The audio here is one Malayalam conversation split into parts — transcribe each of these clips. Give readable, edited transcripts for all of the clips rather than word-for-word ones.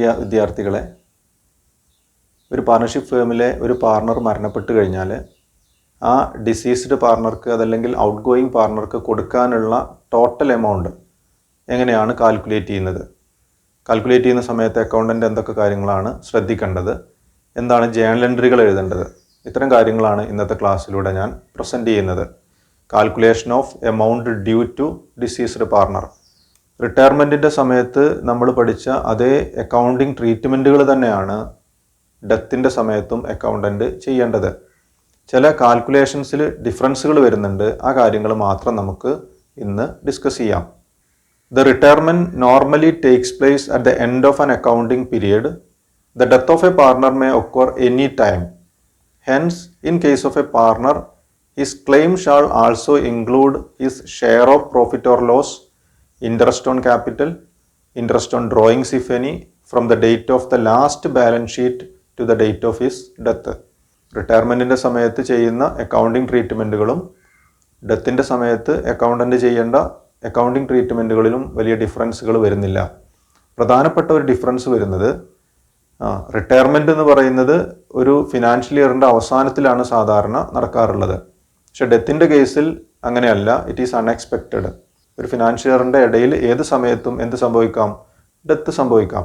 പ്രിയ വിദ്യാർത്ഥികളെ, ഒരു പാർട്ണർഷിപ്പ് ഫേമിലെ ഒരു പാർട്ണർ മരണപ്പെട്ട് കഴിഞ്ഞാൽ ആ ഡിസീസ്ഡ് പാർട്ണർക്ക് അതല്ലെങ്കിൽ ഔട്ട് ഗോയിങ് പാർട്ണർക്ക് കൊടുക്കാനുള്ള ടോട്ടൽ എമൗണ്ട് എങ്ങനെയാണ് കാൽക്കുലേറ്റ് ചെയ്യുന്നത്? കാൽക്കുലേറ്റ് ചെയ്യുന്ന സമയത്ത് അക്കൗണ്ടൻ്റ് എന്തൊക്കെ കാര്യങ്ങളാണ് ശ്രദ്ധിക്കേണ്ടത്? എന്താണ് ജേണൽ എൻട്രികൾ എഴുതേണ്ടത്? ഇത്തരം കാര്യങ്ങളാണ് ഇന്നത്തെ ക്ലാസ്സിലൂടെ ഞാൻ പ്രസൻറ്റ് ചെയ്യുന്നത്. Calculation of amount due to deceased partner. റിട്ടയർമെൻറ്റിൻ്റെ സമയത്ത് നമ്മൾ പഠിച്ച അതേ അക്കൗണ്ടിങ് ട്രീറ്റ്മെൻറ്റുകൾ തന്നെയാണ് ഡെത്തിൻ്റെ സമയത്തും അക്കൗണ്ടൻ്റ് ചെയ്യേണ്ടത്. ചില കാൽക്കുലേഷൻസിൽ ഡിഫറൻസുകൾ വരുന്നുണ്ട്. ആ കാര്യങ്ങൾ മാത്രം നമുക്ക് ഇന്ന് ഡിസ്കസ് ചെയ്യാം. The retirement normally takes place at the end of an accounting period. The death of a partner may occur any time. Hence, in case of a partner, his claim shall also include his share of profit or loss, interest on capital, interest on drawings if any, from the date of the last balance sheet to the date of his death. റിട്ടയർമെൻറ്റിൻ്റെ സമയത്ത് ചെയ്യുന്ന അക്കൗണ്ടിങ് ട്രീറ്റ്മെൻറ്റുകളും ഡെത്തിൻ്റെ സമയത്ത് അക്കൗണ്ടൻ്റ് ചെയ്യേണ്ട അക്കൗണ്ടിങ് ട്രീറ്റ്മെൻറ്റുകളിലും വലിയ ഡിഫറൻസുകൾ വരുന്നില്ല. പ്രധാനപ്പെട്ട ഒരു ഡിഫറൻസ് വരുന്നത്, റിട്ടയർമെൻറ്റ് എന്ന് പറയുന്നത് ഒരു ഫിനാൻഷ്യൽ ഇയറിൻ്റെ അവസാനത്തിലാണ് സാധാരണ നടക്കാറുള്ളത്. പക്ഷേ ഡെത്തിൻ്റെ കേസിൽ അങ്ങനെയല്ല. It is unexpected. ഒരു ഫിനാൻഷ്യൽ ഇയറിൻ്റെ ഇടയിൽ ഏത് സമയത്തും എന്ത് സംഭവിക്കാം? ഡെത്ത് സംഭവിക്കാം.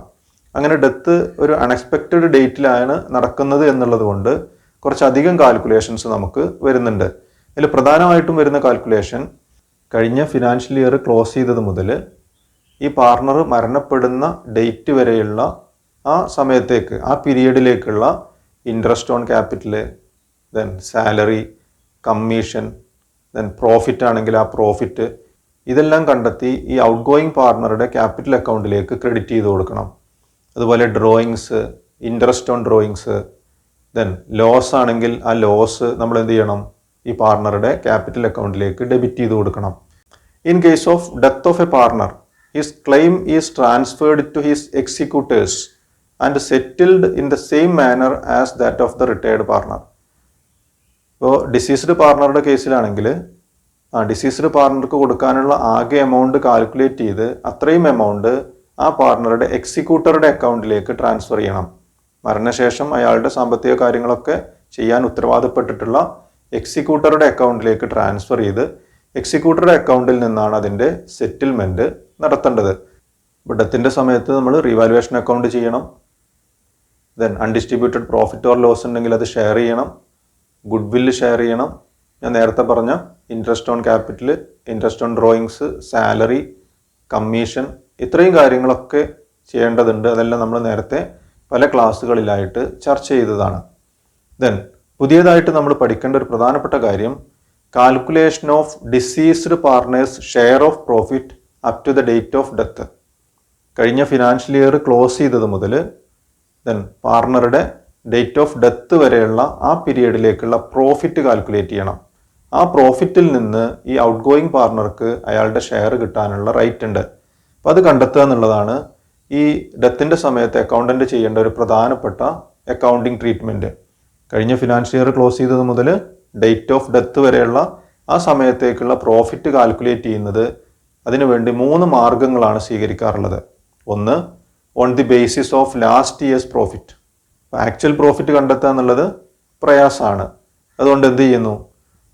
അങ്ങനെ ഡെത്ത് ഒരു അൺഎക്സ്പെക്റ്റഡ് ഡേറ്റിലാണ് നടക്കുന്നത് എന്നുള്ളത് കൊണ്ട് കുറച്ചധികം കാൽക്കുലേഷൻസ് നമുക്ക് വരുന്നുണ്ട്. ഇതിൽ പ്രധാനമായിട്ടും വരുന്ന കാൽക്കുലേഷൻ, കഴിഞ്ഞ ഫിനാൻഷ്യൽ ഇയർ ക്ലോസ് ചെയ്തത് മുതൽ ഈ പാർട്ണർ മരണപ്പെടുന്ന ഡേറ്റ് വരെയുള്ള ആ സമയത്തേക്ക്, ആ പീരിയഡിലേക്കുള്ള interest on capital, then salary, commission, then profit ആണെങ്കിൽ ആ പ്രോഫിറ്റ്, ഇതെല്ലാം കണ്ടെത്തി ഈ ഔട്ട് ഗോയിങ് പാർട്ണറുടെ ക്യാപിറ്റൽ അക്കൗണ്ടിലേക്ക് ക്രെഡിറ്റ് ചെയ്ത് കൊടുക്കണം. അതുപോലെ drawings, interest on drawings, then loss ആണെങ്കിൽ ആ ലോസ് നമ്മൾ എന്ത് ചെയ്യണം? ഈ പാർട്ണറുടെ ക്യാപിറ്റൽ അക്കൗണ്ടിലേക്ക് ഡെബിറ്റ് ചെയ്ത് കൊടുക്കണം. In case of death of a partner, his claim is transferred to his executors and settled in the same manner as that of the retired partner. ഇപ്പോൾ ഡിസീസ്ഡ് പാർട്ണറുടെ കേസിലാണെങ്കിൽ ഡിസീസ്ഡ് പാർട്ണർക്ക് കൊടുക്കാനുള്ള ആകെ എമൗണ്ട് കാൽക്കുലേറ്റ് ചെയ്ത് അത്രയും എമൗണ്ട് ആ പാർട്ണറുടെ എക്സിക്യൂട്ടറുടെ അക്കൗണ്ടിലേക്ക് ട്രാൻസ്ഫർ ചെയ്യണം. മരണശേഷം അയാളുടെ സാമ്പത്തിക കാര്യങ്ങളൊക്കെ ചെയ്യാൻ ഉത്തരവാദപ്പെട്ടിട്ടുള്ള എക്സിക്യൂട്ടറുടെ അക്കൗണ്ടിലേക്ക് ട്രാൻസ്ഫർ ചെയ്ത് എക്സിക്യൂട്ടറുടെ അക്കൗണ്ടിൽ നിന്നാണ് അതിൻ്റെ സെറ്റിൽമെൻറ്റ് നടത്തേണ്ടത്. ഇപ്പോൾ ഡെത്തിൻ്റെ സമയത്ത് നമ്മൾ റീവാലുവേഷൻ അക്കൗണ്ട് ചെയ്യണം. Then undistributed profit or loss ഉണ്ടെങ്കിൽ അത് ഷെയർ ചെയ്യണം. ഗുഡ് വില്ല് ഷെയർ ചെയ്യണം. ഞാൻ നേരത്തെ പറഞ്ഞ interest on capital, interest on drawings, salary, commission, ഇത്രയും കാര്യങ്ങളൊക്കെ ചെയ്യേണ്ടതുണ്ട്. അതെല്ലാം നമ്മൾ നേരത്തെ പല ക്ലാസ്സുകളിലായിട്ട് ചർച്ച ചെയ്തതാണ്. ദെൻ പുതിയതായിട്ട് നമ്മൾ പഠിക്കേണ്ട ഒരു പ്രധാനപ്പെട്ട കാര്യം, calculation of deceased partner's share of profit up to the date of death. കഴിഞ്ഞ ഫിനാൻഷ്യൽ ഇയർ ക്ലോസ് ചെയ്തത് മുതൽ ദെൻ പാർട്ണറുടെ ഡേറ്റ് ഓഫ് ഡെത്ത് വരെയുള്ള ആ പീരിയഡിലേക്കുള്ള പ്രോഫിറ്റ് കാൽക്കുലേറ്റ് ചെയ്യണം. ആ പ്രോഫിറ്റിൽ നിന്ന് ഈ ഔട്ട് ഗോയിങ് പാർട്ണർക്ക് അയാളുടെ ഷെയർ കിട്ടാനുള്ള റൈറ്റ് ഉണ്ട്. അപ്പോൾ അത് കണ്ടെത്തുക എന്നുള്ളതാണ് ഈ ഡെത്തിൻ്റെ സമയത്ത് അക്കൗണ്ടൻ്റ് ചെയ്യേണ്ട ഒരു പ്രധാനപ്പെട്ട അക്കൗണ്ടിങ് ട്രീറ്റ്മെൻറ്റ്. കഴിഞ്ഞ ഫിനാൻഷ്യൽ ഇയർ ക്ലോസ് ചെയ്തത് മുതൽ ഡേറ്റ് ഓഫ് ഡെത്ത് വരെയുള്ള ആ സമയത്തേക്കുള്ള പ്രോഫിറ്റ് കാൽക്കുലേറ്റ് ചെയ്യുന്നത്, അതിനുവേണ്ടി 3 മാർഗങ്ങളാണ് സ്വീകരിക്കാറുള്ളത്. ഒന്ന്, on the basis of last years profit. Actual profit കണ്ടെത്തുക എന്നുള്ളത് പ്രയാസമാണ്. അതുകൊണ്ട് എന്ത് ചെയ്യുന്നു?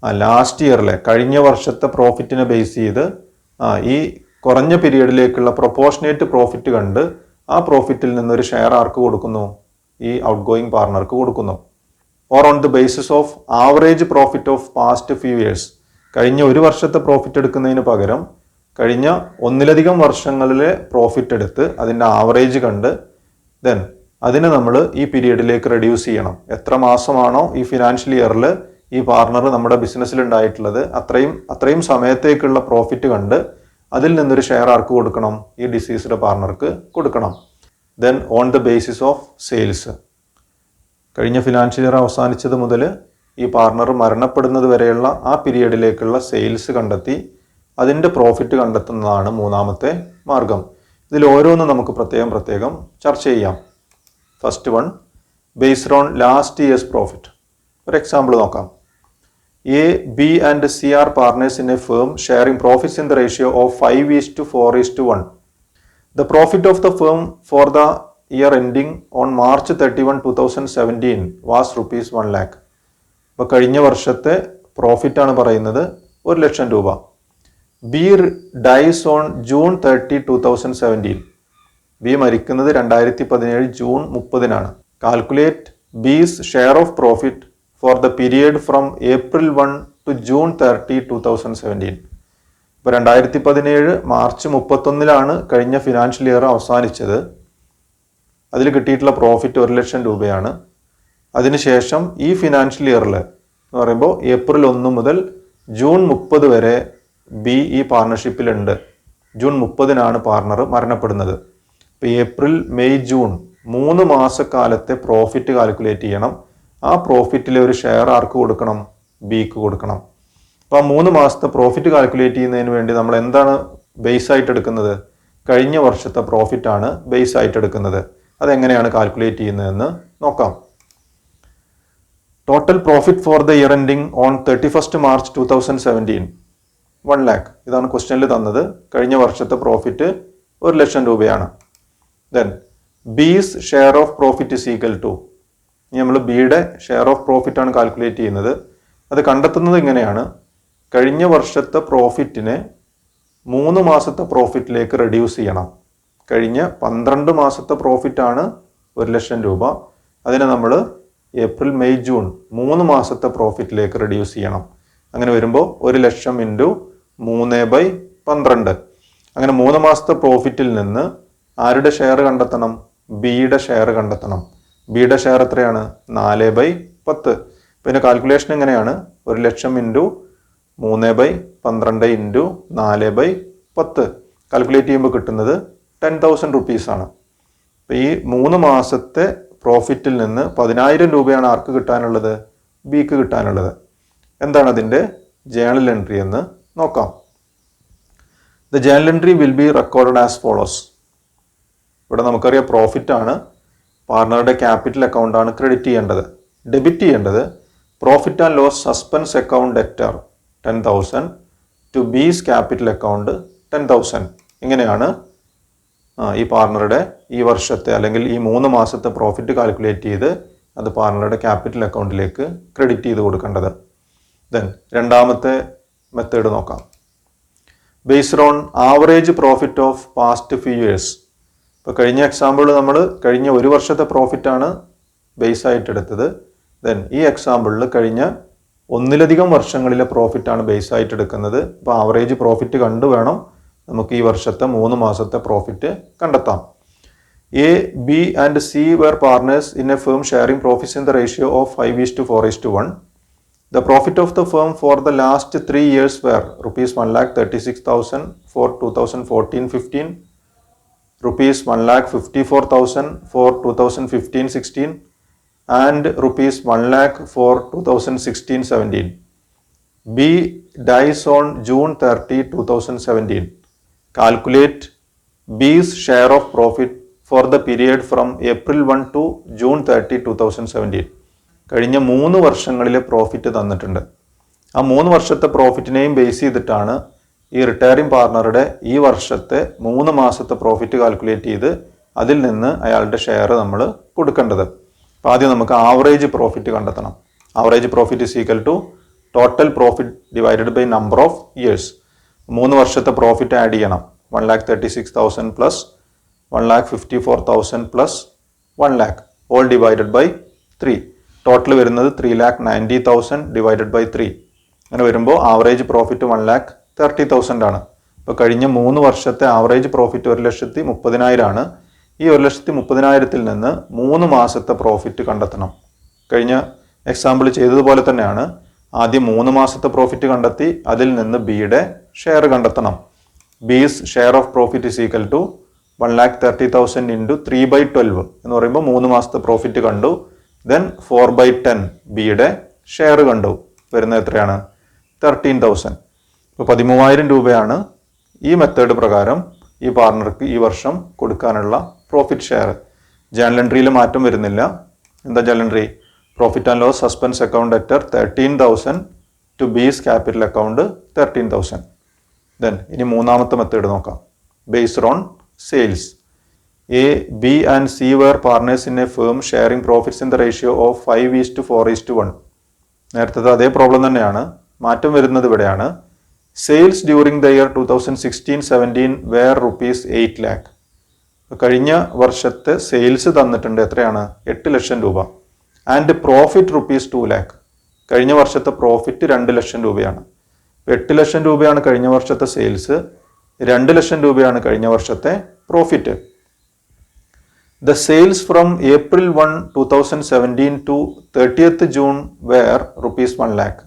ലാസ്റ്റ് ഇയറിലെ കഴിഞ്ഞ വർഷത്തെ പ്രോഫിറ്റിനെ ബേസ് ചെയ്ത് ഈ കുറഞ്ഞ പീരീഡിലേക്കുള്ള പ്രൊപ്പോർഷനേറ്റ് പ്രോഫിറ്റ് കണ്ട് ആ പ്രോഫിറ്റിൽ നിന്നൊരു ഷെയർ ആർക്ക് കൊടുക്കുന്നു? ഈ ഔട്ട് ഗോയിങ് പാർട്ണർക്ക് കൊടുക്കുന്നു. Or on the basis of average profit of past few years. കഴിഞ്ഞ ഒരു വർഷത്തെ പ്രോഫിറ്റ് എടുക്കുന്നതിന് പകരം കഴിഞ്ഞ ഒന്നിലധികം വർഷങ്ങളിലെ പ്രോഫിറ്റ് എടുത്ത് അതിൻ്റെ ആവറേജ് കണ്ട് ദെൻ അതിനെ നമ്മൾ ഈ പീരീഡിലേക്ക് റെഡ്യൂസ് ചെയ്യണം. എത്ര മാസമാണോ ഈ ഫിനാൻഷ്യൽ ഇയറിൽ ഈ പാർട്ണർ നമ്മുടെ ബിസിനസ്സിൽ ഉണ്ടായിട്ടുള്ളത് അത്രയും സമയത്തേക്കുള്ള പ്രോഫിറ്റ് കണ്ട് അതിൽ നിന്നൊരു ഷെയർ ആർക്ക് കൊടുക്കണം? ഈ ഡിസീസ്ഡ് പാർട്ണർക്ക് കൊടുക്കണം. Then on the basis of sales. കഴിഞ്ഞ ഫിനാൻഷ്യൽ ഇയർ അവസാനിച്ചത് മുതൽ ഈ പാർട്ണർ മരണപ്പെടുന്നത് വരെയുള്ള ആ പീരിയഡിലേക്കുള്ള സെയിൽസ് കണ്ടെത്തി അതിൻ്റെ പ്രോഫിറ്റ് കണ്ടെത്തുന്നതാണ് 3ാമത്തെ മാർഗം. ഇതിൽ ഓരോന്നും നമുക്ക് പ്രത്യേകം ചർച്ച ചെയ്യാം. First one, based on last years profit. ഒരു എക്സാമ്പിൾ നോക്കാം. A, B and C are partners in a firm sharing profits in the ratio of 5:4:1. The profit of the firm for the year ending on March 31, 2017 was ₹1 lakh. അപ്പോൾ കഴിഞ്ഞ വർഷത്തെ പ്രോഫിറ്റാണ് പറയുന്നത് 1 ലക്ഷം രൂപ. B dies on June 30, 2017. B മരിക്കുന്നത് 2017 ജൂൺ 30-നാണ്. Calculate B's share of profit for the period from April 1 to June 30, 2017. ഇപ്പോൾ 2017 മാർച്ച് 31-ലാണ് കഴിഞ്ഞ ഫിനാൻഷ്യൽ ഇയർ അവസാനിച്ചത്. അതിൽ കിട്ടിയിട്ടുള്ള പ്രോഫിറ്റ് 1 ലക്ഷം രൂപയാണ്. അതിനുശേഷം ഈ ഫിനാൻഷ്യൽ ഇയറിൽ എന്ന് പറയുമ്പോൾ April 1 മുതൽ ജൂൺ 30 വരെ ബി ഈ പാർട്ണർഷിപ്പിലുണ്ട്. ജൂൺ 30-നാണ് പാർട്ണർ മരണപ്പെടുന്നത്. ഇപ്പോൾ ഏപ്രിൽ, മെയ്, ജൂൺ 3 മാസക്കാലത്തെ പ്രോഫിറ്റ് കാൽക്കുലേറ്റ് ചെയ്യണം. ആ പ്രോഫിറ്റിലെ ഒരു ഷെയർ ആർക്ക് കൊടുക്കണം? ബിക്ക് കൊടുക്കണം. അപ്പോൾ ആ 3 മാസത്തെ പ്രോഫിറ്റ് കാൽക്കുലേറ്റ് ചെയ്യുന്നതിന് വേണ്ടി നമ്മൾ എന്താണ് ബേസ് ആയിട്ട് എടുക്കുന്നത്? കഴിഞ്ഞ വർഷത്തെ പ്രോഫിറ്റാണ് ബേസ് ആയിട്ട് എടുക്കുന്നത്. അതെങ്ങനെയാണ് കാൽക്കുലേറ്റ് ചെയ്യുന്നതെന്ന് നോക്കാം. Total profit for the year ending on 31st March 2017 1 lakh. ഇതാണ് ക്വസ്റ്റ്യനിൽ തന്നത്. കഴിഞ്ഞ വർഷത്തെ പ്രോഫിറ്റ് 1 ലക്ഷം രൂപയാണ്. Then B's share of profit is equal to, നമ്മൾ ബിയുടെ ഷെയർ ഓഫ് പ്രോഫിറ്റ് ആണ് കാൽക്കുലേറ്റ് ചെയ്യുന്നത്. അത് കണ്ടെത്തുന്നത് ഇങ്ങനെയാണ്. കഴിഞ്ഞ വർഷത്തെ പ്രോഫിറ്റിനെ 3 മാസത്തെ പ്രോഫിറ്റിലേക്ക് റെഡ്യൂസ് ചെയ്യണം. കഴിഞ്ഞ 12 മാസത്തെ പ്രോഫിറ്റാണ് 1 ലക്ഷം രൂപ. അതിനെ നമ്മൾ ഏപ്രിൽ, മെയ്, ജൂൺ 3 മാസത്തെ പ്രോഫിറ്റിലേക്ക് റെഡ്യൂസ് ചെയ്യണം. അങ്ങനെ വരുമ്പോൾ 1 ലക്ഷം ഇൻറ്റു 3/12. അങ്ങനെ 3 മാസത്തെ പ്രോഫിറ്റിൽ നിന്ന് ആരുടെ ഷെയർ കണ്ടെത്തണം? ബിയുടെ ഷെയർ കണ്ടെത്തണം. ബിയുടെ ഷെയർ എത്രയാണ്? 4/10. പിന്നെ കാൽക്കുലേഷൻ എങ്ങനെയാണ്? 1 ലക്ഷം ഇൻറ്റു 3/12 ഇൻറ്റു 4/10. കാൽക്കുലേറ്റ് ചെയ്യുമ്പോൾ കിട്ടുന്നത് 10,000 rupees-ആണ്. അപ്പോൾ ഈ 3 മാസത്തെ പ്രോഫിറ്റിൽ നിന്ന് 10,000 രൂപയാണ് ആർക്ക് കിട്ടാനുള്ളത്? ബിക്ക് കിട്ടാനുള്ളത്. എന്താണ് അതിൻ്റെ ജേണൽ എൻട്രി എന്ന് നോക്കാം. The journal entry will be recorded as follows. ഇവിടെ നമുക്കറിയാം പ്രോഫിറ്റാണ്, പാർട്ണറുടെ ക്യാപിറ്റൽ അക്കൗണ്ടാണ് ക്രെഡിറ്റ് ചെയ്യേണ്ടത്. ഡെബിറ്റ് ചെയ്യേണ്ടത് profit and loss suspense account debtor 10,000 to B's capital account 10,000. ഇങ്ങനെയാണ് ഈ പാർട്ണറുടെ ഈ വർഷത്തെ അല്ലെങ്കിൽ ഈ 3 മാസത്തെ പ്രോഫിറ്റ് കാൽക്കുലേറ്റ് ചെയ്ത് അത് പാർട്ണറുടെ ക്യാപിറ്റൽ അക്കൗണ്ടിലേക്ക് ക്രെഡിറ്റ് ചെയ്ത് കൊടുക്കേണ്ടത്. ദെൻ രണ്ടാമത്തെ മെത്തേഡ് നോക്കാം. Based on average profit of past few years. ഇപ്പോൾ കഴിഞ്ഞ എക്സാമ്പിൾ നമ്മൾ കഴിഞ്ഞ 1 വർഷത്തെ പ്രോഫിറ്റാണ് ബേസ് ആയിട്ട് എടുത്തത്. ദെൻ ഈ എക്സാമ്പിളിൽ കഴിഞ്ഞ 1-ലധികം വർഷങ്ങളിലെ പ്രോഫിറ്റാണ് ബേസ് ആയിട്ട് എടുക്കുന്നത്. ഇപ്പോൾ ആവറേജ് പ്രോഫിറ്റ് കണ്ടു വേണം നമുക്ക് ഈ വർഷത്തെ 3 മാസത്തെ പ്രോഫിറ്റ് കണ്ടെത്താം. A, B and C were partners in a firm sharing profits in the ratio of 5:4:1. The profit of the firm for the last 3 years were ₹1,36,000 for 2014-15, ₹1,54,000 for 2015-16, and ₹1 lakh for 2016-17. B dies on June 30, 2017. Calculate B's share of profit for the period from April 1 to June 30, 2017. കഴിഞ്ഞ 3 വർഷങ്ങളിലെ പ്രോഫിറ്റ് തന്നിട്ടുണ്ട്. ആ 3 വർഷത്തെ പ്രോഫിറ്റിനെയും ബേസ് ചെയ്തിട്ടാണ് ഈ റിട്ടയറിംഗ് പാർട്ണറുടെ ഈ വർഷത്തെ 3 മാസത്തെ പ്രോഫിറ്റ് കാൽക്കുലേറ്റ് ചെയ്ത് അതിൽ നിന്ന് അയാളുടെ ഷെയർ നമ്മൾ കൊടുക്കേണ്ടത്. അപ്പോൾ ആദ്യം നമുക്ക് ആവറേജ് പ്രോഫിറ്റ് കണ്ടെത്തണം. Average profit is equal to total profit divided by number of years. 3 വർഷത്തെ പ്രോഫിറ്റ് ആഡ് ചെയ്യണം. 1,36,000 plus 1,54,000 plus 1 lakh all divided by 3. Total വരുന്നത് 3,90,000 ഡിവൈഡഡ് ബൈ 3. അങ്ങനെ വരുമ്പോൾ ആവറേജ് പ്രോഫിറ്റ് 1,30,000 ആണ്. ഇപ്പോൾ കഴിഞ്ഞ 3 വർഷത്തെ ആവറേജ് പ്രോഫിറ്റ് 1,30,000 ആണ്. ഈ 1,30,000-ൽ നിന്ന് 3 മാസത്തെ പ്രോഫിറ്റ് കണ്ടെത്തണം. കഴിഞ്ഞ എക്സാമ്പിൾ ചെയ്തതുപോലെ തന്നെയാണ്. ആദ്യം 3 മാസത്തെ പ്രോഫിറ്റ് കണ്ടെത്തി അതിൽ നിന്ന് ബിയുടെ ഷെയർ കണ്ടെത്തണം. B's share of profit is equal to 1,30,000 into 3/12 എന്ന് പറയുമ്പോൾ 3 മാസത്തെ പ്രോഫിറ്റ് കണ്ടു. ദെൻ 4/10 ബിയുടെ ഷെയർ കണ്ടു. വരുന്നത് എത്രയാണ്? 13,000. ഇപ്പോൾ 13,000 രൂപയാണ് ഈ മെത്തേഡ് പ്രകാരം ഈ പാർട്ണർക്ക് ഈ വർഷം കൊടുക്കാനുള്ള പ്രോഫിറ്റ് ഷെയർ. ജേണൽ എൻട്രിയിൽ മാറ്റം വരുന്നില്ല. എന്താ journal entry? Profit and loss suspense account debtor 13,000 to B's capital account 13,000. Then ഇനി മൂന്നാമത്തെ മെത്തേഡ് നോക്കാം. Based on sales. A, B and C were partners in a firm sharing profits in the ratio of 5:4:1. നേരത്തെ അതേ പ്രോബ്ലം തന്നെയാണ്, മാറ്റം വരുന്നത് ഇവിടെയാണ്. Sales during the year 2016-17 were ₹8 lakh. കഴിഞ്ഞ വർഷത്തെ സെയിൽസ് തന്നിട്ടുണ്ട്, എത്രയാണ്? 8 ലക്ഷം രൂപ. And profit ₹2 lakh. കഴിഞ്ഞ വർഷത്തെ പ്രോഫിറ്റ് 2 ലക്ഷം രൂപയാണ്. 8 ലക്ഷം രൂപയാണ് കഴിഞ്ഞ വർഷത്തെ സെയിൽസ്, 2 ലക്ഷം രൂപയാണ് കഴിഞ്ഞ വർഷത്തെ profit. The sales from April 1, 2017 to 30th June were ₹1 lakh.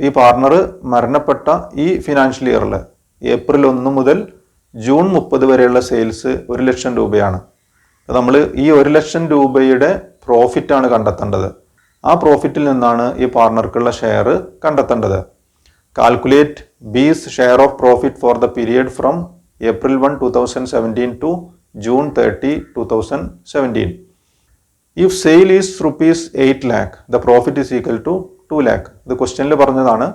ഈ പാർട്ണർ മരണപ്പെട്ട ഈ ഫിനാൻഷ്യൽ ഇയറിൽ ഏപ്രിൽ 1 മുതൽ ജൂൺ 30 വരെയുള്ള സെയിൽസ് 1 ലക്ഷം രൂപയാണ്. നമ്മൾ ഈ 1 ലക്ഷം രൂപയുടെ പ്രോഫിറ്റാണ് കണ്ടെത്തേണ്ടത്. ആ പ്രോഫിറ്റിൽ നിന്നാണ് ഈ പാർട്ണർക്കുള്ള ഷെയർ കണ്ടെത്തേണ്ടത്. Calculate B's share of profit for the period from April 1, 2017 to June 30, 2017. If sale is ₹8 lakh, the profit is equal to 2 lakh. ഇത് ക്വസ്റ്റ്യനിൽ പറഞ്ഞതാണ്.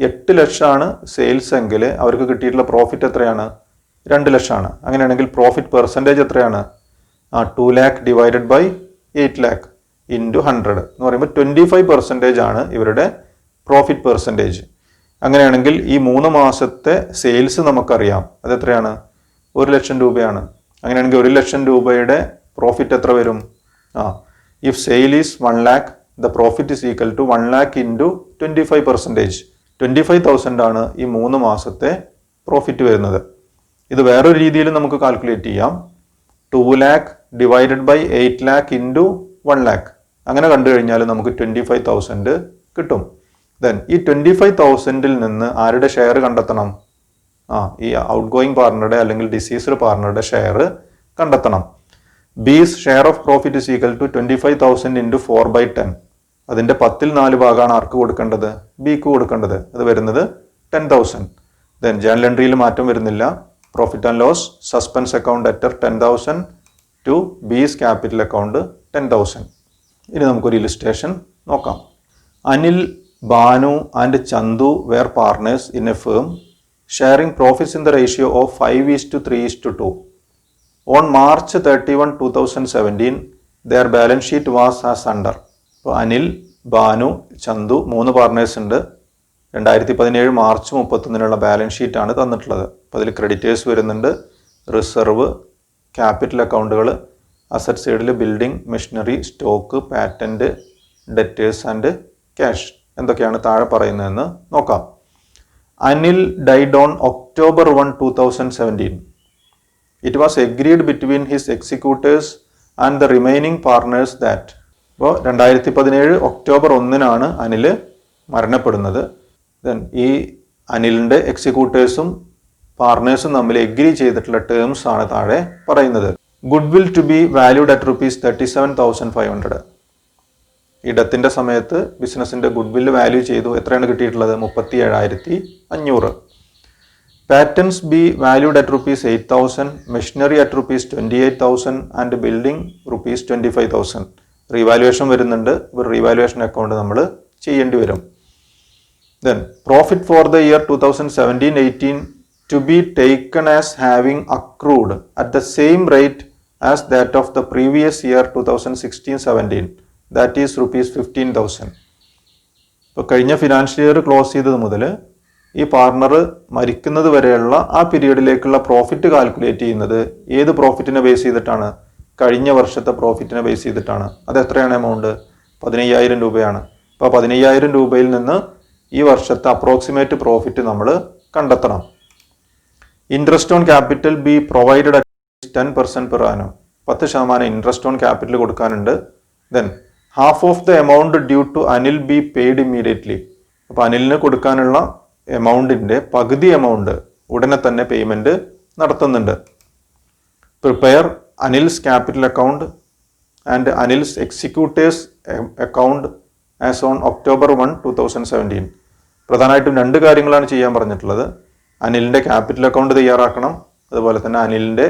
8 ലക്ഷമാണ് സെയിൽസ് എങ്കിൽ അവർക്ക് കിട്ടിയിട്ടുള്ള പ്രോഫിറ്റ് എത്രയാണ്? 2 ലക്ഷമാണ്. അങ്ങനെയാണെങ്കിൽ പ്രോഫിറ്റ് പെർസെൻറ്റേജ് എത്രയാണ്? 2 lakh divided by 8 lakh into 100 എന്ന് പറയുമ്പോൾ 25% ആണ് ഇവരുടെ പ്രോഫിറ്റ് പെർസെൻറ്റേജ്. അങ്ങനെയാണെങ്കിൽ ഈ 3 മാസത്തെ സെയിൽസ് നമുക്കറിയാം, അതെത്രയാണ്? 1 ലക്ഷം രൂപയാണ്. അങ്ങനെയാണെങ്കിൽ 1 ലക്ഷം രൂപയുടെ പ്രോഫിറ്റ് എത്ര വരും? If sale is 1 lakh, the profit is equal to 1 lakh into 25%. 25,000 ആണ് ഈ 3 മാസത്തെ പ്രോഫിറ്റ് വരുന്നത്. ഇത് വേറൊരു രീതിയിൽ നമുക്ക് കാൽക്കുലേറ്റ് ചെയ്യാം. 2 lakh divided by 8 lakh into 1 lakh. അങ്ങനെ കണ്ടു കഴിഞ്ഞാൽ നമുക്ക് 25,000 കിട്ടും. ദെൻ ഈ 25,000-ൽ നിന്ന് ആരുടെ ഷെയർ കണ്ടെത്തണം? ഈ ഔട്ട് ഗോയിങ് പാർട്ണറുടെ അല്ലെങ്കിൽ ഡിസീസ്ഡ് പാർട്ണറുടെ ഷെയർ കണ്ടെത്തണം. B's share of profit is equal to 25,000 into 4/10. അതിൻ്റെ 10/4 ഭാഗമാണ് ആർക്ക് കൊടുക്കേണ്ടത്? ബിക്ക് കൊടുക്കേണ്ടത്. അത് വരുന്നത് 10,000. ദെൻ ജേണൽ എൻട്രിയിൽ മാറ്റം വരുന്നില്ല. Profit and loss suspense account debtor 10,000 to B's capital account 10,000. ഇനി നമുക്കൊരു ഇല്ലുസ്ട്രേഷൻ നോക്കാം. Anil, Banu and Chandu were partners in a firm sharing profits in the ratio of 5:3:2. On March 31, 2017 there balance sheet was as under. അപ്പോൾ അനിൽ, ബാനു, ചന്തു 3 പാർട്ണേഴ്സ് ഉണ്ട്. 2017 മാർച്ച് 31 ബാലൻസ് ഷീറ്റാണ് തന്നിട്ടുള്ളത്. അപ്പോൾ അതിൽ ക്രെഡിറ്റേഴ്സ് വരുന്നുണ്ട്, റിസർവ്, ക്യാപിറ്റൽ അക്കൗണ്ടുകൾ, അസറ്റ് സൈഡിൽ building, machinery, stock, patent, debtors and cash. എന്തൊക്കെയാണ് താഴെ പറയുന്നതെന്ന് നോക്കാം. Anil died on October 1, 2017. It was agreed between his executors and the remaining partners that. അപ്പോൾ 2017 ഒക്ടോബർ 1 അനിൽ മരണപ്പെടുന്നത്. ദെൻ ഈ അനിലിൻ്റെ എക്സിക്യൂട്ടേഴ്സും പാർട്ണേഴ്സും തമ്മിൽ എഗ്രി ചെയ്തിട്ടുള്ള ടേംസ് ആണ് താഴെ പറയുന്നത്. Goodwill to be valued at ₹37,500. ഈ ഡെത്തിൻ്റെ സമയത്ത് ബിസിനസ്സിൻ്റെ ഗുഡ് വില്ല് വാല്യൂ ചെയ്തു. എത്രയാണ് കിട്ടിയിട്ടുള്ളത്? 37,500. Patents B valued at ₹8,000, machinery at ₹28,000 and building ₹25,000. Revaluation വരുന്നുണ്ട്. ഒരു റീവാലുവേഷൻ അക്കൗണ്ട് നമ്മൾ ചെയ്യേണ്ടി വരും. Then profit for the year 2017-18 to be taken as having accrued at the same rate as that of the previous year 2016-17, that is ₹15,000. ഇപ്പോൾ കഴിഞ്ഞ ഫിനാൻഷ്യൽ ഇയർ ക്ലോസ് ചെയ്തത് മുതൽ ഈ പാർട്ണർ മരിക്കുന്നത് വരെയുള്ള ആ പീരീഡിലേക്കുള്ള പ്രോഫിറ്റ് കാൽക്കുലേറ്റ് ചെയ്യുന്നത് ഏത് പ്രോഫിറ്റിനെ ബേസ് ചെയ്തിട്ടാണ്? കഴിഞ്ഞ വർഷത്തെ പ്രോഫിറ്റിനെ ബേസ് ചെയ്തിട്ടാണ്. അത് എത്രയാണ് എമൗണ്ട്? 15,000 രൂപയാണ്. അപ്പോൾ 15,000 രൂപയിൽ നിന്ന് ഈ വർഷത്തെ അപ്രോക്സിമേറ്റ് പ്രോഫിറ്റ് നമ്മൾ കണ്ടെത്തണം. Interest on capital B provided at 10% per annum. 10% interest on capital കൊടുക്കാനുണ്ട്. Then half of the amount due to Anil be paid immediately. അപ്പോൾ അനിലിന് കൊടുക്കാനുള്ള എമൗണ്ടിൻ്റെ പകുതി എമൗണ്ട് ഉടനെ തന്നെ പേയ്മെൻറ്റ് നടത്തുന്നുണ്ട്. Prepare Anil's capital account and Anil's executors account as on October 1, 2017. പ്രധാനമായിട്ടും 2 കാര്യങ്ങളാണ് ചെയ്യാൻ പറഞ്ഞിട്ടുള്ളത്. അനിലിൻ്റെ ക്യാപിറ്റൽ അക്കൗണ്ട് തയ്യാറാക്കണം, അതുപോലെ തന്നെ അനിലിൻ്റെ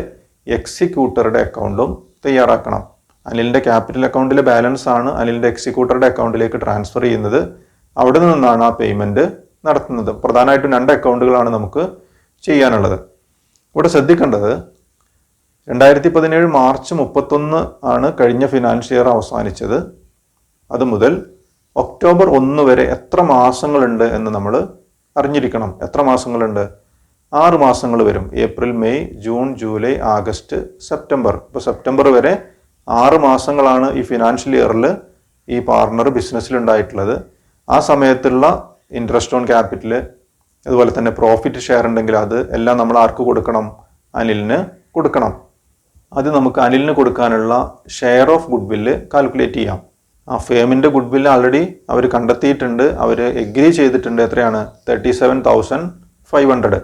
എക്സിക്യൂട്ടറുടെ അക്കൗണ്ടും തയ്യാറാക്കണം. അനിലിൻ്റെ ക്യാപിറ്റൽ അക്കൗണ്ടിലെ ബാലൻസ് ആണ് അനിലിൻ്റെ എക്സിക്യൂട്ടറുടെ അക്കൗണ്ടിലേക്ക് ട്രാൻസ്ഫർ ചെയ്യുന്നത്. അവിടെ നിന്നാണ് ആ പേയ്മെൻറ്റ് നടത്തുന്നത്. പ്രധാനമായിട്ടും 2 അക്കൗണ്ടുകളാണ് നമുക്ക് ചെയ്യാനുള്ളത്. ഇവിടെ ശ്രദ്ധിക്കേണ്ടത് 2017 മാർച്ച് 31 ആണ് കഴിഞ്ഞ ഫിനാൻഷ്യൽ ഇയർ അവസാനിച്ചത്. അതുമുതൽ ഒക്ടോബർ 1 വരെ എത്ര മാസങ്ങളുണ്ട് എന്ന് നമ്മൾ അറിഞ്ഞിരിക്കണം. എത്ര മാസങ്ങളുണ്ട്? 6 മാസങ്ങൾ വരും. April, May, June, July, August, September. ഇപ്പോൾ സെപ്റ്റംബർ വരെ 6 മാസങ്ങളാണ് ഈ ഫിനാൻഷ്യൽ ഇയറിൽ ഈ പാർട്ണർ ബിസിനസ്സിൽ ഉണ്ടായിട്ടുള്ളത്. ആ സമയത്തുള്ള ഇൻട്രസ്റ്റ് ഓൺ ക്യാപിറ്റൽ, അതുപോലെ തന്നെ പ്രോഫിറ്റ് ഷെയർ ഉണ്ടെങ്കിൽ അത് എല്ലാം നമ്മൾ ആർക്ക് കൊടുക്കണം? അനിലിന് കൊടുക്കണം. അത് നമുക്ക് അനിലിന് കൊടുക്കാനുള്ള ഷെയർ ഓഫ് ഗുഡ് വില്ല് കാൽക്കുലേറ്റ് ചെയ്യാം. ആ ഫേമിൻ്റെ ഗുഡ് വില്ല് ആൾറെഡി അവർ കണ്ടെത്തിയിട്ടുണ്ട്, അവർ എഗ്രി ചെയ്തിട്ടുണ്ട്. എത്രയാണ്? 37,500.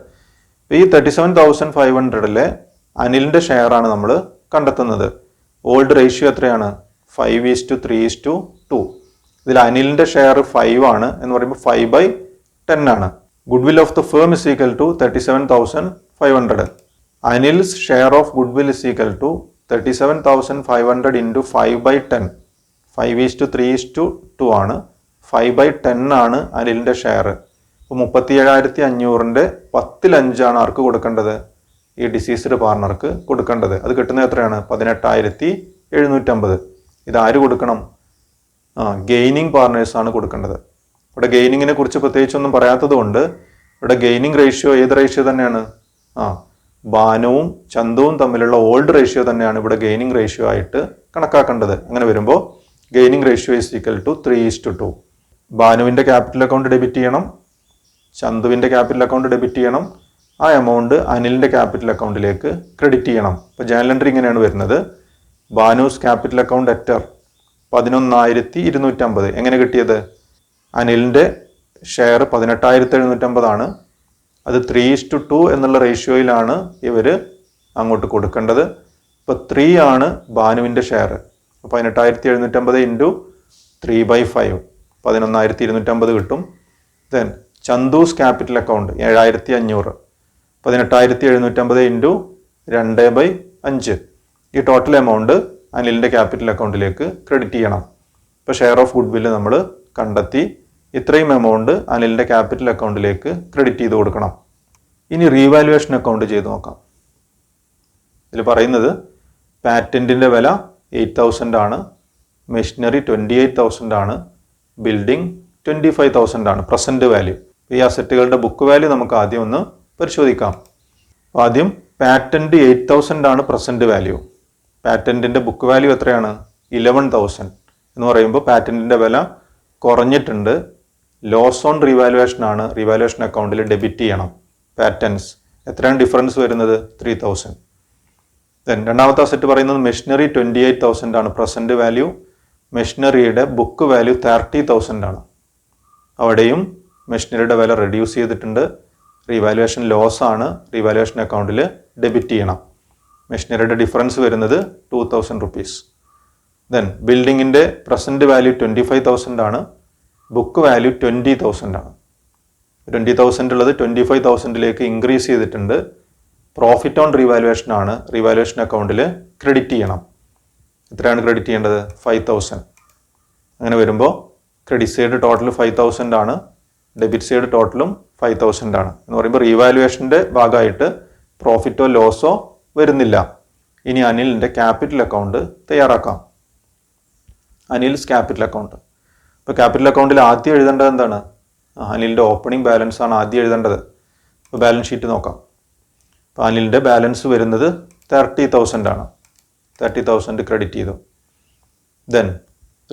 ഈ 37,500 അനിലിൻ്റെ ഷെയറാണ് നമ്മൾ കണ്ടെത്തുന്നത്. ഓൾഡ് റേഷ്യോ എത്രയാണ്? 5:3:2. ഇതിൽ അനിലിൻ്റെ ഷെയർ 5 ആണ് എന്ന് പറയുമ്പോൾ 5/10 ആണ്. Goodwill of the firm is equal to 37,500. Anil's share of goodwill is equal to 37,500 into 5/10. 5:3:2 ആണ്. 5/10 ആണ് അനിലിൻ്റെ ഷെയർ. അപ്പോൾ 37,500ൻ്റെ 10/5 ആർക്ക് കൊടുക്കേണ്ടത്? ഈ ഡിസീസ്ഡ് പാർട്ണർക്ക് കൊടുക്കേണ്ടത്. അത് കിട്ടുന്നത് എത്രയാണ്? 18,750. ഇത് ആര് കൊടുക്കണം? ഗെയിനിങ് പാർട്ണേഴ്സാണ് കൊടുക്കേണ്ടത്. ഇവിടെ ഗെയിനിങ്ങിനെ കുറിച്ച് പ്രത്യേകിച്ചൊന്നും പറയാത്തത് കൊണ്ട് ഇവിടെ ഗെയിനിങ് റേഷ്യോ ഏത് റേഷ്യോ തന്നെയാണ്? ബാനുവും ചന്തുവും തമ്മിലുള്ള ഓൾഡ് റേഷ്യോ തന്നെയാണ് ഇവിടെ ഗെയിനിങ് റേഷ്യോ ആയിട്ട് കണക്കാക്കേണ്ടത്. അങ്ങനെ വരുമ്പോൾ gaining ratio is equal to 3:2. ബാനുവിൻ്റെ ക്യാപിറ്റൽ അക്കൗണ്ട് ഡെബിറ്റ് ചെയ്യണം, ചന്തുവിൻ്റെ ക്യാപിറ്റൽ അക്കൗണ്ട് ഡെബിറ്റ് ചെയ്യണം. ആ എമൗണ്ട് അനിലിൻ്റെ ക്യാപിറ്റൽ അക്കൗണ്ടിലേക്ക് ക്രെഡിറ്റ് ചെയ്യണം. ഇപ്പോൾ ജേണൽ എൻട്രി ഇങ്ങനെയാണ് വരുന്നത്. ബാനൂസ് ക്യാപിറ്റൽ അക്കൗണ്ട് അറ്റർ 11,250. എങ്ങനെ കിട്ടിയത്? അനിലിൻ്റെ ഷെയർ 18,750 ആണ്. അത് 3:2 എന്നുള്ള റേഷ്യോയിലാണ് ഇവർ അങ്ങോട്ട് കൊടുക്കേണ്ടത്. ഇപ്പോൾ 3 ആണ് ബാനുവിൻ്റെ ഷെയർ. 18,750 ഇൻറ്റു 3/5 11,250 കിട്ടും. Then Chandu's capital account 7,500. 18,750 into 2/5. ഈ ടോട്ടൽ എമൗണ്ട് അനിലിൻ്റെ ക്യാപിറ്റൽ അക്കൗണ്ടിലേക്ക് ക്രെഡിറ്റ് ചെയ്യണം. ഇപ്പോൾ ഷെയർ ഓഫ് ഗുഡ് വില്ല് നമ്മൾ കണ്ടെത്തി. ഇത്രയും എമൗണ്ട് അനിലിൻ്റെ ക്യാപിറ്റൽ അക്കൗണ്ടിലേക്ക് ക്രെഡിറ്റ് ചെയ്ത് കൊടുക്കണം. ഇനി റീവാലുവേഷൻ അക്കൗണ്ട് ചെയ്ത് നോക്കാം. ഇതിൽ പറയുന്നത് പാറ്റൻറ്റിൻ്റെ വില 8,000 ആണ്, മെഷീനറി 28,000 ആണ്, ബിൽഡിംഗ് 25,000 ആണ് പ്രസൻറ്റ് വാല്യൂ. ഈ അസറ്റുകളുടെ ബുക്ക് വാല്യൂ നമുക്ക് ആദ്യം ഒന്ന് പരിശോധിക്കാം. ആദ്യം പാറ്റൻറ്റ് 8,000 ആണ് പ്രസൻറ്റ് വാല്യൂ. പാറ്റൻറ്റിൻ്റെ ബുക്ക് വാല്യൂ എത്രയാണ്? 11,000 എന്ന് പറയുമ്പോൾ പാറ്റൻറ്റിൻ്റെ വില കുറഞ്ഞിട്ടുണ്ട്. ലോസ് ഓൺ റീവാലുവേഷൻ ആണ്. റീവാലുവേഷൻ അക്കൗണ്ടിൽ ഡെബിറ്റ് ചെയ്യണം. പാറ്റൻസ് എത്രയാണ് ഡിഫറൻസ് വരുന്നത്? 3,000. ദെൻ രണ്ടാമത്തെ അസറ്റ് പറയുന്നത് മെഷീനറി 28,000 ആണ് പ്രസൻറ്റ് വാല്യൂ. മെഷീനറിയുടെ ബുക്ക് വാല്യൂ 30,000 ആണ്. അവിടെയും മെഷീനറിയുടെ വില റെഡ്യൂസ് ചെയ്തിട്ടുണ്ട്. റീവാലുവേഷൻ ലോസ് ആണ്. റീവാലുവേഷൻ അക്കൗണ്ടിൽ ഡെബിറ്റ് ചെയ്യണം. മെഷീനറിയുടെ ഡിഫറൻസ് വരുന്നത് 2,000 റുപ്പീസ്. ദെൻ ബിൽഡിങ്ങിൻ്റെ പ്രസൻറ്റ് വാല്യൂ 25,000 ആണ്. ബുക്ക് വാല്യൂ 20,000 ആണ്. 20,000 ഉള്ളത് 25,000ലേക്ക് ഇൻക്രീസ് ചെയ്തിട്ടുണ്ട്. പ്രോഫിറ്റ് ഓൺ റീവാലുവേഷൻ ആണ്. റീവാലുവേഷൻ അക്കൗണ്ടിൽ ക്രെഡിറ്റ് ചെയ്യണം. എത്രയാണ് ക്രെഡിറ്റ് ചെയ്യേണ്ടത്? 5,000. അങ്ങനെ വരുമ്പോൾ ക്രെഡിറ്റ് സൈഡ് ടോട്ടൽ 5,000 ആണ്, ഡെബിറ്റ് സൈഡ് ടോട്ടലും 5,000 ആണ്. എന്ന് പറയുമ്പോൾ റീവാലുവേഷൻ്റെ ഭാഗമായിട്ട് പ്രോഫിറ്റോ ലോസോ വരുന്നില്ല. ഇനി അനിലിൻ്റെ ക്യാപിറ്റൽ അക്കൗണ്ട് തയ്യാറാക്കാം. Anil's capital account. ഇപ്പോൾ ക്യാപിറ്റൽ അക്കൗണ്ടിൽ ആദ്യം എഴുതേണ്ടത് എന്താണ്? അനിലിൻ്റെ ഓപ്പണിംഗ് ബാലൻസ് ആണ് ആദ്യം എഴുതേണ്ടത്. ഇപ്പോൾ ബാലൻസ് ഷീറ്റ് നോക്കാം. അപ്പോൾ അനിലിൻ്റെ ബാലൻസ് വരുന്നത് 30,000 ആണ്. 30,000 ക്രെഡിറ്റ് ചെയ്തു. ദെൻ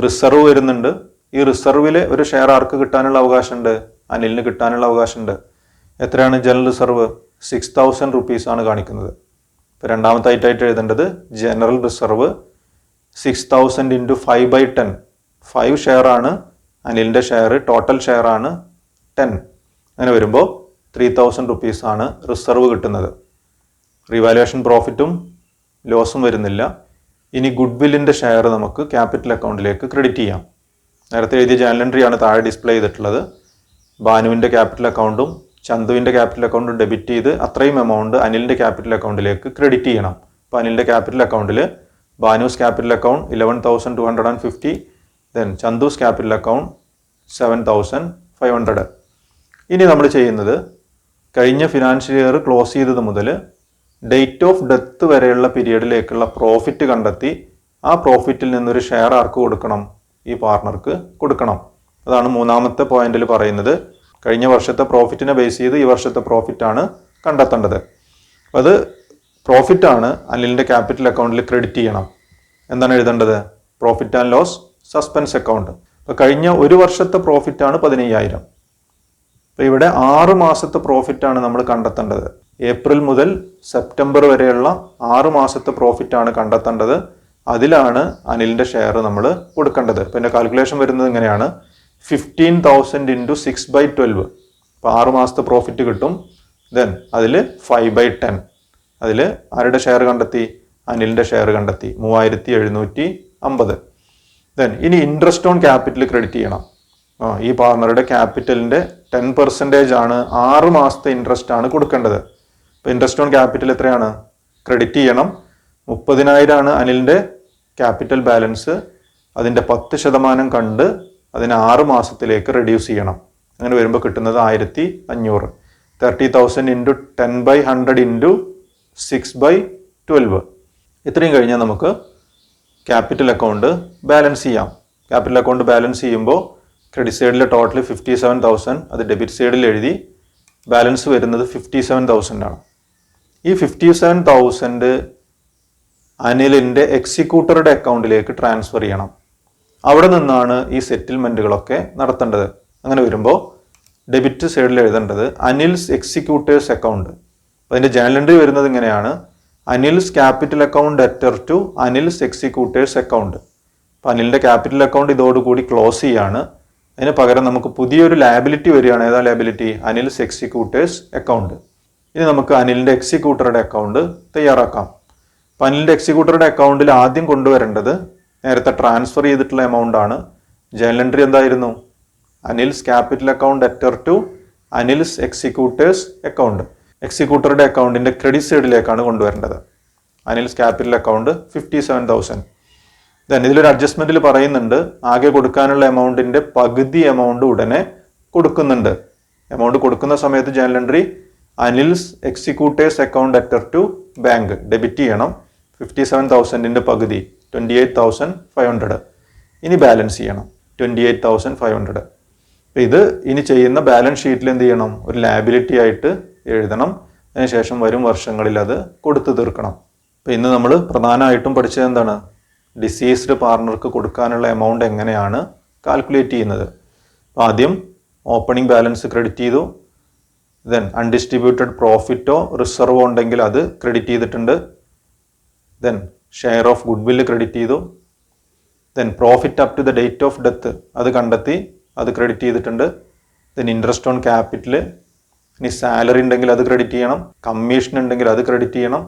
റിസർവ് വരുന്നുണ്ട്. ഈ റിസർവിൽ ഒരു ഷെയർ ആർക്ക് കിട്ടാനുള്ള അവകാശമുണ്ട്? അനിലിന് കിട്ടാനുള്ള അവകാശമുണ്ട്. എത്രയാണ് ജനറൽ റിസർവ്? 6,000 റുപ്പീസ് ആണ് കാണിക്കുന്നത്. ഇപ്പോൾ രണ്ടാമത്തായിട്ടായിട്ട് എഴുതേണ്ടത് ജനറൽ റിസർവ് 6,000 ഇൻറ്റു 5/10. 5 ഷെയർ ആണ് അനിലിൻ്റെ ഷെയർ, ടോട്ടൽ ഷെയർ ആണ് 10. അങ്ങനെ വരുമ്പോൾ 3,000 റുപ്പീസ് ആണ് റിസർവ് കിട്ടുന്നത്. റിവാലുവേഷൻ പ്രോഫിറ്റും ലോസും വരുന്നില്ല. ഇനി ഗുഡ് വില്ലിൻ്റെ ഷെയർ നമുക്ക് ക്യാപിറ്റൽ അക്കൗണ്ടിലേക്ക് ക്രെഡിറ്റ് ചെയ്യാം. നേരത്തെ എഴുതിയ ജേണൽ എൻട്രി ആണ് താഴെ ഡിസ്പ്ലേ ചെയ്തിട്ടുള്ളത്. ബാനുവിൻ്റെ ക്യാപിറ്റൽ അക്കൗണ്ടും ചന്തുവിൻ്റെ ക്യാപിറ്റൽ അക്കൗണ്ടും ഡെബിറ്റ് ചെയ്ത് അത്രയും എമൗണ്ട് അനിലിൻ്റെ ക്യാപിറ്റൽ അക്കൗണ്ടിലേക്ക് ക്രെഡിറ്റ് ചെയ്യണം. അപ്പോൾ അനിലിൻ്റെ ക്യാപിറ്റൽ അക്കൗണ്ടിൽ Banu's capital account 11,250. Then Chandu's capital account 7,500. ഇനി നമ്മൾ ചെയ്യുന്നത് കഴിഞ്ഞ ഫിനാൻഷ്യൽ ഇയർ ക്ലോസ് ചെയ്തത് മുതൽ ഡേറ്റ് ഓഫ് ഡെത്ത് വരെയുള്ള പീരീഡിലേക്കുള്ള പ്രോഫിറ്റ് കണ്ടെത്തി ആ പ്രോഫിറ്റിൽ നിന്നൊരു ഷെയർ ആർക്ക് കൊടുക്കണം? ഈ പാർട്ണർക്ക് കൊടുക്കണം. അതാണ് മൂന്നാമത്തെ പോയിന്റിൽ പറയുന്നത്. കഴിഞ്ഞ വർഷത്തെ പ്രോഫിറ്റിനെ ബേസ് ചെയ്ത് ഈ വർഷത്തെ പ്രോഫിറ്റാണ് കണ്ടെത്തേണ്ടത്. അത് പ്രോഫിറ്റാണ് അനിലിൻ്റെ ക്യാപിറ്റൽ അക്കൗണ്ടിൽ ക്രെഡിറ്റ് ചെയ്യണം. എന്താണ് എഴുതേണ്ടത്? Profit and loss suspense account. അപ്പോൾ കഴിഞ്ഞ ഒരു വർഷത്തെ പ്രോഫിറ്റാണ് 15,000. അപ്പോൾ ഇവിടെ 6 മാസത്തെ പ്രോഫിറ്റാണ് നമ്മൾ കണ്ടെത്തേണ്ടത്. ഏപ്രിൽ മുതൽ സെപ്റ്റംബർ വരെയുള്ള 6 മാസത്തെ പ്രോഫിറ്റാണ് കണ്ടെത്തേണ്ടത്. അതിലാണ് അനിലിൻ്റെ ഷെയർ നമ്മൾ കൊടുക്കേണ്ടത്. അപ്പോൾ എൻ്റെ കാൽക്കുലേഷൻ വരുന്നത് ഇങ്ങനെയാണ്: 15,000 ഇൻറ്റു 6/12. അപ്പോൾ 6 മാസത്തെ പ്രോഫിറ്റ് കിട്ടും. ദെൻ അതിൽ 5/10. അതിൽ ആരുടെ ഷെയർ കണ്ടെത്തി? അനിലിൻ്റെ ഷെയർ കണ്ടെത്തി, 3,750. ദെൻ ഇനി ഇൻട്രസ്റ്റ് ഓൺ ക്യാപിറ്റൽ ക്രെഡിറ്റ് ചെയ്യണം. ഈ പാർട്ണറുടെ ക്യാപിറ്റലിൻ്റെ 10% ആണ് 6 മാസത്തെ ഇൻട്രസ്റ്റ് ആണ് കൊടുക്കേണ്ടത്. ഇപ്പോൾ ഇൻട്രസ്റ്റ് ഓൺ ക്യാപിറ്റൽ എത്രയാണ്? ക്രെഡിറ്റ് ചെയ്യണം. 30,000 ആണ് അനിലിൻ്റെ ക്യാപിറ്റൽ ബാലൻസ്. അതിൻ്റെ 10% കണ്ട് അതിനെ 6 മാസത്തിലേക്ക് റെഡ്യൂസ് ചെയ്യണം. അങ്ങനെ വരുമ്പോൾ കിട്ടുന്നത് 1,500. 30,000 ഇൻറ്റു 10/100 ഇൻറ്റു 6/12. ഇത്രയും കഴിഞ്ഞാൽ നമുക്ക് ക്യാപിറ്റൽ അക്കൗണ്ട് ബാലൻസ് ചെയ്യാം. ക്യാപിറ്റൽ അക്കൗണ്ട് ബാലൻസ് ചെയ്യുമ്പോൾ ക്രെഡിറ്റ് സൈഡിലെ ടോട്ടൽ 57,000, അത് ഡെബിറ്റ് സൈഡിൽ എഴുതി. ബാലൻസ് വരുന്നത് 57,000 ആണ്. ഈ 57,000 അനിലിൻ്റെ എക്സിക്യൂട്ടറുടെ അക്കൗണ്ടിലേക്ക് ട്രാൻസ്ഫർ ചെയ്യണം. അവിടെ നിന്നാണ് ഈ സെറ്റിൽമെൻറ്റുകളൊക്കെ നടത്തേണ്ടത്. അങ്ങനെ വരുമ്പോൾ ഡെബിറ്റ് സൈഡിൽ എഴുതേണ്ടത് അനിൽസ് എക്സിക്യൂട്ടേഴ്സ് അക്കൗണ്ട്. അപ്പോൾ അതിൻ്റെ ജേണൽ എൻട്രി വരുന്നത് ഇങ്ങനെയാണ്: Anil's capital account debtor to Anil's executors account. അപ്പോൾ അനിലിൻ്റെ ക്യാപിറ്റൽ അക്കൗണ്ട് ഇതോടുകൂടി ക്ലോസ് ചെയ്യാണ്. അതിന് പകരം നമുക്ക് പുതിയൊരു ലാബിലിറ്റി വരികയാണ്. ഏതാ ലാബിലിറ്റി? Anil's executors account. ഇനി നമുക്ക് അനിലിൻ്റെ എക്സിക്യൂട്ടറുടെ അക്കൗണ്ട് തയ്യാറാക്കാം. അപ്പോൾ അനിലിൻ്റെ എക്സിക്യൂട്ടറുടെ അക്കൗണ്ടിൽ ആദ്യം കൊണ്ടുവരേണ്ടത് നേരത്തെ ട്രാൻസ്ഫർ ചെയ്തിട്ടുള്ള എമൗണ്ട് ആണ്. ജേണൽ എൻട്രി എന്തായിരുന്നു? Anil's capital account debtor to Anil's executors account. എക്സിക്യൂട്ടറുടെ അക്കൗണ്ടിൻ്റെ ക്രെഡിറ്റ് സൈഡിലേക്കാണ് കൊണ്ടുവരേണ്ടത്. Anil's capital account 57,000. ദെൻ ഇതിലൊരു അഡ്ജസ്റ്റ്മെൻറ്റിൽ പറയുന്നുണ്ട്, ആകെ കൊടുക്കാനുള്ള എമൗണ്ടിൻ്റെ പകുതി എമൗണ്ട് ഉടനെ കൊടുക്കുന്നുണ്ട്. എമൗണ്ട് കൊടുക്കുന്ന സമയത്ത് journal entry Anil's executors account debtor to bank debit ചെയ്യണം. 57,000ൻ്റെ പകുതി 28,500. ഇനി ബാലൻസ് ചെയ്യണം 28,500. അപ്പോൾ ഇത് ഇനി ചെയ്യുന്ന ബാലൻസ് ഷീറ്റിൽ എന്ത് ചെയ്യണം? ഒരു ലാബിലിറ്റി ആയിട്ട് എഴുതണം. അതിനുശേഷം വരും വർഷങ്ങളിൽ അത് കൊടുത്തു തീർക്കണം. അപ്പോൾ ഇന്ന് നമ്മൾ പ്രധാനമായിട്ടും പഠിച്ചത് എന്താണ്? ഡിസീസ്ഡ് പാർട്ണർക്ക് കൊടുക്കാനുള്ള എമൗണ്ട് എങ്ങനെയാണ് കാൽക്കുലേറ്റ് ചെയ്യുന്നത്. അപ്പോൾ ആദ്യം ഓപ്പണിംഗ് ബാലൻസ് ക്രെഡിറ്റ് ചെയ്തു. ദെൻ അൺഡിസ്ട്രിബ്യൂട്ടഡ് പ്രോഫിറ്റോ റിസർവോ ഉണ്ടെങ്കിൽ അത് ക്രെഡിറ്റ് ചെയ്തിട്ടുണ്ട്. Then share of goodwill credit ചെയ്തു. Then profit up to the date of death അത് കണ്ടെത്തി, അത് ക്രെഡിറ്റ് ചെയ്തിട്ടുണ്ട്. ദെൻ ഇൻട്രസ്റ്റ് ഓൺ ക്യാപിറ്റൽ, ഇനി സാലറി ഉണ്ടെങ്കിൽ അത് ക്രെഡിറ്റ് ചെയ്യണം, കമ്മീഷൻ ഉണ്ടെങ്കിൽ അത് ക്രെഡിറ്റ് ചെയ്യണം.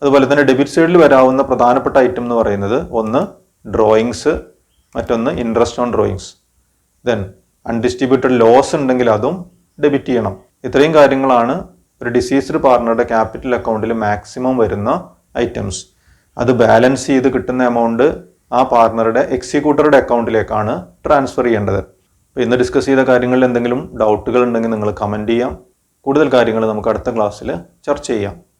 അതുപോലെ തന്നെ ഡെബിറ്റ് സൈഡിൽ വരാവുന്ന പ്രധാനപ്പെട്ട ഐറ്റം എന്ന് പറയുന്നത് ഒന്ന് ഡ്രോയിങ്സ്, മറ്റൊന്ന് interest on drawings. Then undistributed loss ഉണ്ടെങ്കിൽ അതും ഡെബിറ്റ് ചെയ്യണം. ഇത്രയും കാര്യങ്ങളാണ് ഒരു ഡിസീസ്ഡ് പാർട്ണറുടെ ക്യാപിറ്റൽ അക്കൗണ്ടിൽ മാക്സിമം വരുന്ന ഐറ്റംസ്. അത് ബാലൻസ് ചെയ്ത് കിട്ടുന്ന എമൗണ്ട് ആ പാർട്ണറുടെ എക്സിക്യൂട്ടറുടെ അക്കൗണ്ടിലേക്കാണ് ട്രാൻസ്ഫർ ചെയ്യേണ്ടത്. അപ്പോൾ ഇന്ന് ഡിസ്കസ് ചെയ്ത കാര്യങ്ങളിൽ എന്തെങ്കിലും ഡൗട്ടുകൾ ഉണ്ടെങ്കിൽ നിങ്ങൾ കമൻറ്റ് ചെയ്യാം. കൂടുതൽ കാര്യങ്ങൾ നമുക്ക് അടുത്ത ക്ലാസ്സിൽ ചർച്ച ചെയ്യാം.